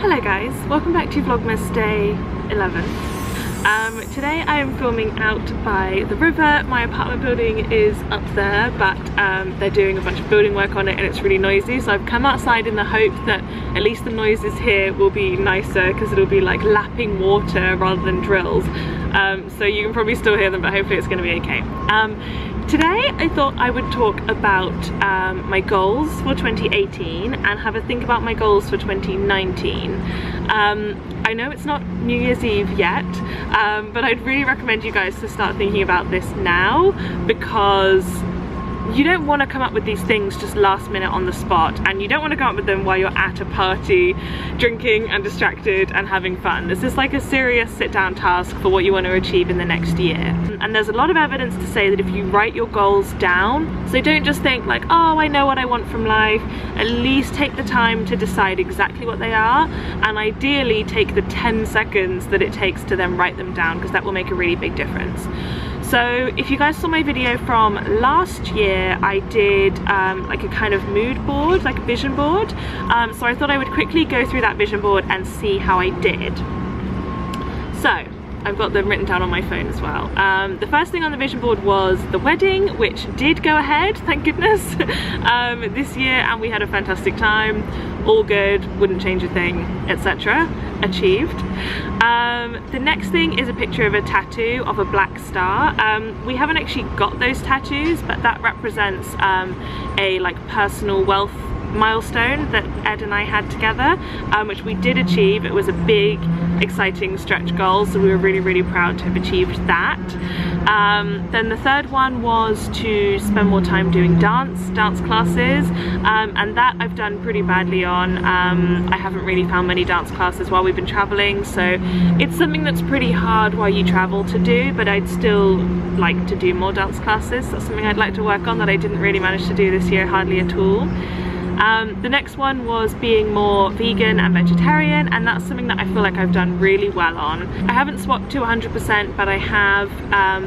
Hello guys, welcome back to Vlogmas day 11. Today I am filming out by the river. My apartment building is up there, but they're doing a bunch of building work on it and it's really noisy, so I've come outside in the hope that at least the noises here will be nicer because it'll be like lapping water rather than drills. So you can probably still hear them, but hopefully it's going to be okay. Today I thought I would talk about my goals for 2018 and have a think about my goals for 2019. I know it's not New Year's Eve yet, but I'd really recommend you guys to start thinking about this now, because you don't want to come up with these things just last minute on the spot, and you don't want to come up with them while you're at a party drinking and distracted and having fun. This is like a serious sit down task for what you want to achieve in the next year, and there's a lot of evidence to say that if you write your goals down, so don't just think like, oh, I know what I want from life, at least take the time to decide exactly what they are, and ideally take the 10 seconds that it takes to then write them down, because that will make a really big difference. So if you guys saw my video from last year, I did like a kind of mood board, like a vision board. So I thought I would quickly go through that vision board and see how I did. So I've got them written down on my phone as well. The first thing on the vision board was the wedding, which did go ahead, thank goodness, this year, and we had a fantastic time. All good, wouldn't change a thing, etc. Achieved. The next thing is a picture of a tattoo of a black star. We haven't actually got those tattoos, but that represents a like personal wealth milestone that Ed and I had together, which we did achieve. It was a big, exciting stretch goal, so we were really proud to have achieved that. Then the third one was to spend more time doing dance classes, and that I've done pretty badly on. I haven't really found many dance classes while we've been traveling, so it's something that's pretty hard while you travel to do, but I'd still like to do more dance classes. That's something I'd like to work on that I didn't really manage to do this year, hardly at all. The next one was being more vegan and vegetarian, and that's something that I feel like I've done really well on. I haven't swapped to 100%, but I have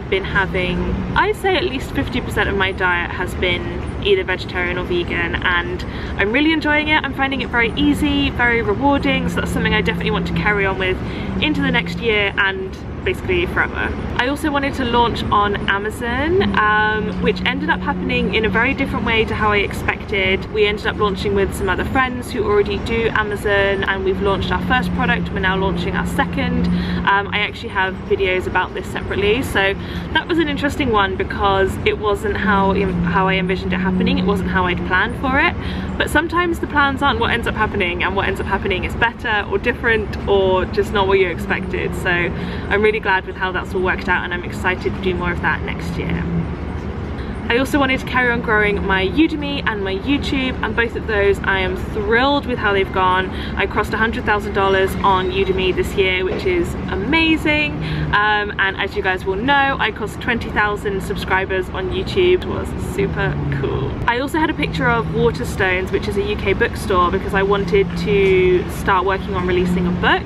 been having, I'd say at least 50% of my diet has been either vegetarian or vegan, and I'm really enjoying it. I'm finding it very easy, very rewarding, so that's something I definitely want to carry on with into the next year and basically forever. I also wanted to launch on Amazon, which ended up happening in a very different way to how I expected. We ended up launching with some other friends who already do Amazon, and we've launched our first product. We're now launching our second. I actually have videos about this separately, so that was an interesting one because it wasn't how I envisioned it happening. It wasn't how I'd planned for it, but sometimes the plans aren't what ends up happening, and what ends up happening is better or different or just not what you expected. So I'm really glad with how that's all worked out, and I'm excited to do more of that next year. I also wanted to carry on growing my Udemy and my YouTube, and both of those I am thrilled with how they've gone. I crossed $100,000 on Udemy this year, which is amazing, and as you guys will know, I crossed 20,000 subscribers on YouTube. It was super cool. I also had a picture of Waterstones, which is a UK bookstore, because I wanted to start working on releasing a book.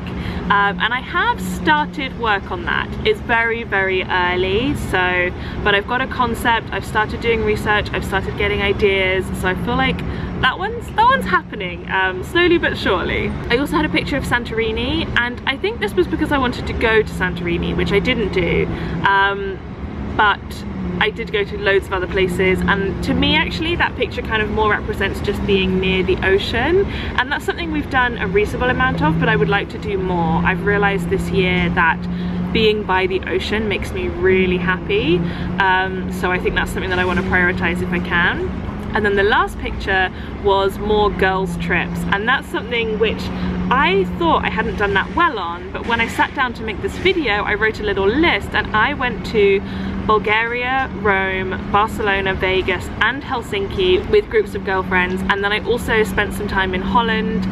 And I have started work on that. It's very early, so, but I've got a concept, I've started doing research, I've started getting ideas, so I feel like that one's happening, slowly but surely. I also had a picture of Santorini, and I think this was because I wanted to go to Santorini, which I didn't do, but I did go to loads of other places, and to me actually that picture kind of more represents just being near the ocean, and that's something we've done a reasonable amount of, but I would like to do more. I've realized this year that being by the ocean makes me really happy, so I think that's something that I want to prioritize if I can. And then the last picture was more girls trips, and that's something which I thought I hadn't done that well on, but when I sat down to make this video I wrote a little list, and I went to Bulgaria, Rome, Barcelona, Vegas and Helsinki with groups of girlfriends, and then I also spent some time in Holland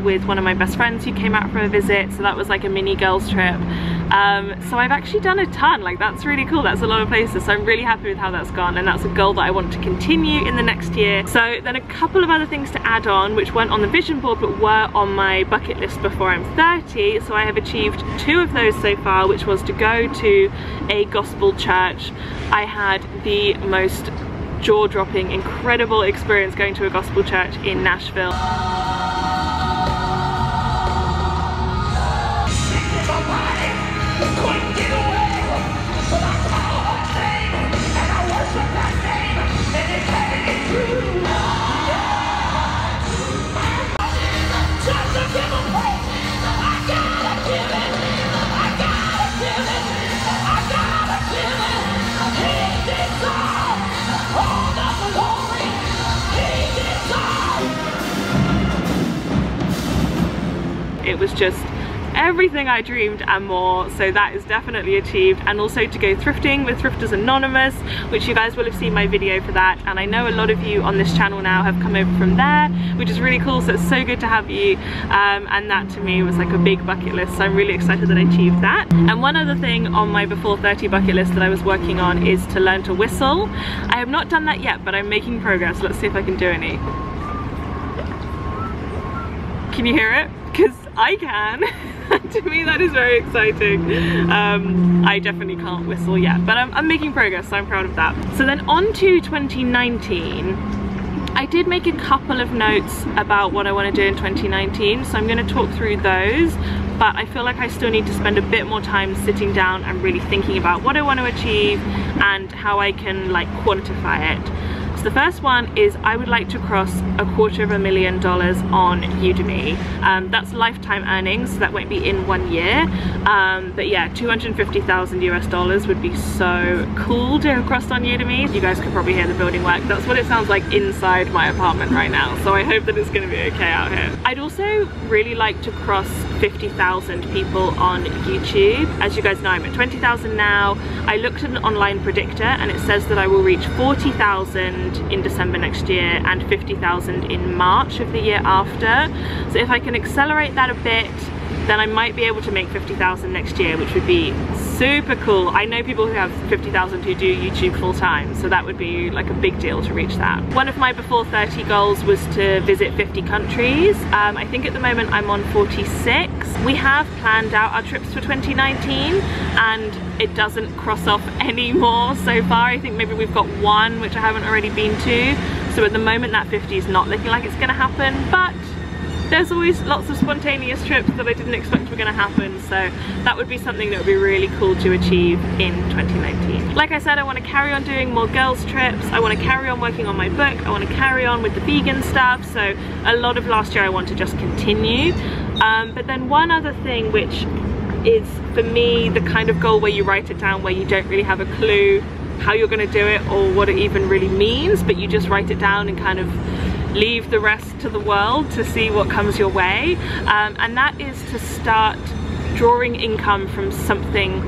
with one of my best friends who came out for a visit, so that was like a mini girls trip. So I've actually done a ton, like that's really cool, that's a lot of places, so I'm really happy with how that's gone, and that's a goal that I want to continue in the next year. So then a couple of other things to add on which weren't on the vision board but were on my bucket list before I'm 30, so I have achieved 2 of those so far, which was to go to a gospel church. I had the most jaw-dropping, incredible experience going to a gospel church in Nashville. It was just everything I dreamed and more, so that is definitely achieved. And also to go thrifting with Thrifters Anonymous, which you guys will have seen my video for that, and I know a lot of you on this channel now have come over from there, which is really cool, so it's so good to have you. And that to me was like a big bucket list, so I'm really excited that I achieved that. And one other thing on my before 30 bucket list that I was working on is to learn to whistle. I have not done that yet, but I'm making progress. Let's see if I can do any. Can you hear it? Because I can. To me that is very exciting. I definitely can't whistle yet, but I'm making progress, so I'm proud of that. So then on to 2019. I did make a couple of notes about what I want to do in 2019, so I'm going to talk through those, but I feel like I still need to spend a bit more time sitting down and really thinking about what I want to achieve and how I can like quantify it. The first one is I would like to cross $250,000 on Udemy. That's lifetime earnings, so that won't be in 1 year. But yeah, $250,000 would be so cool to have crossed on Udemy. You guys could probably hear the building work. That's what it sounds like inside my apartment right now. So I hope that it's going to be okay out here. I'd also really like to cross 50,000 people on YouTube. As you guys know, I'm at 20,000 now. I looked at an online predictor and it says that I will reach 40,000 in December next year and 50,000 in March of the year after. So if I can accelerate that a bit, then I might be able to make 50,000 next year, which would be super cool. I know people who have 50,000 who do YouTube full time, so that would be like a big deal to reach that. One of my before 30 goals was to visit 50 countries. I think at the moment I'm on 46. We have planned out our trips for 2019 and it doesn't cross off any more so far. I think maybe we've got one which I haven't already been to. So at the moment that 50 is not looking like it's gonna happen, but there's always lots of spontaneous trips that I didn't expect were going to happen, so that would be something that would be really cool to achieve in 2019. Like I said, I want to carry on doing more girls trips, I want to carry on working on my book, I want to carry on with the vegan stuff, so a lot of last year I want to just continue. But then one other thing which is for me the kind of goal where you write it down, where you don't really have a clue how you're going to do it or what it even really means, but you just write it down and kind of leave the rest to the world to see what comes your way, and that is to start drawing income from something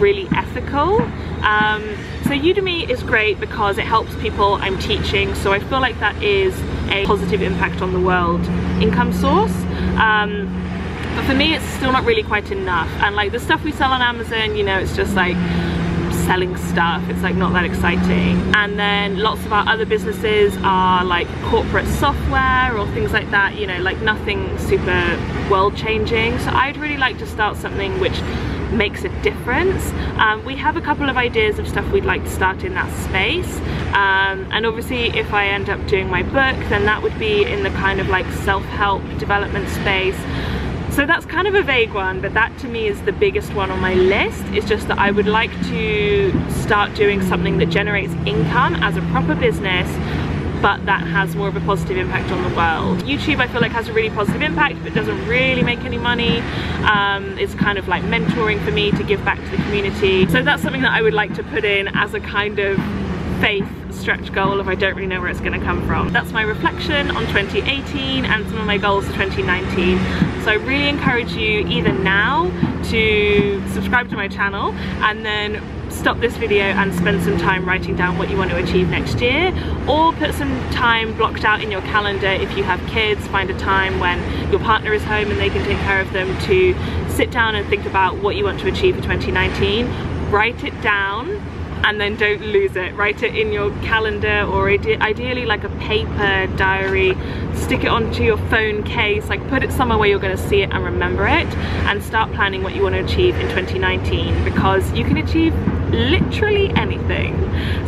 really ethical. So Udemy is great because it helps people I'm teaching, so I feel like that is a positive impact on the world income source. But for me it's still not really quite enough, and like the stuff we sell on Amazon, you know, it's just like selling stuff, it's like not that exciting. And then lots of our other businesses are like corporate software or things like that, you know, like nothing super world changing. So I'd really like to start something which makes a difference. We have a couple of ideas of stuff we'd like to start in that space, and obviously if I end up doing my book, then that would be in the kind of like self-help development space. So that's kind of a vague one, but that to me is the biggest one on my list. It's just that I would like to start doing something that generates income as a proper business, but that has more of a positive impact on the world. YouTube I feel like has a really positive impact but doesn't really make any money. It's kind of like mentoring for me to give back to the community. So that's something that I would like to put in as a kind of faith stretch goal if I don't really know where it's going to come from. That's my reflection on 2018 and some of my goals for 2019. So I really encourage you either now to subscribe to my channel and then stop this video and spend some time writing down what you want to achieve next year, or put some time blocked out in your calendar if you have kids. Find a time when your partner is home and they can take care of them to sit down and think about what you want to achieve for 2019. Write it down and then don't lose it. Write it in your calendar, or ideally like a paper diary. Stick it onto your phone case, like put it somewhere where you're going to see it and remember it, and start planning what you want to achieve in 2019, because you can achieve literally anything.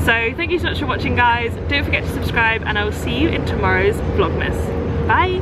So thank you so much for watching, guys. Don't forget to subscribe and I will see you in tomorrow's Vlogmas. Bye!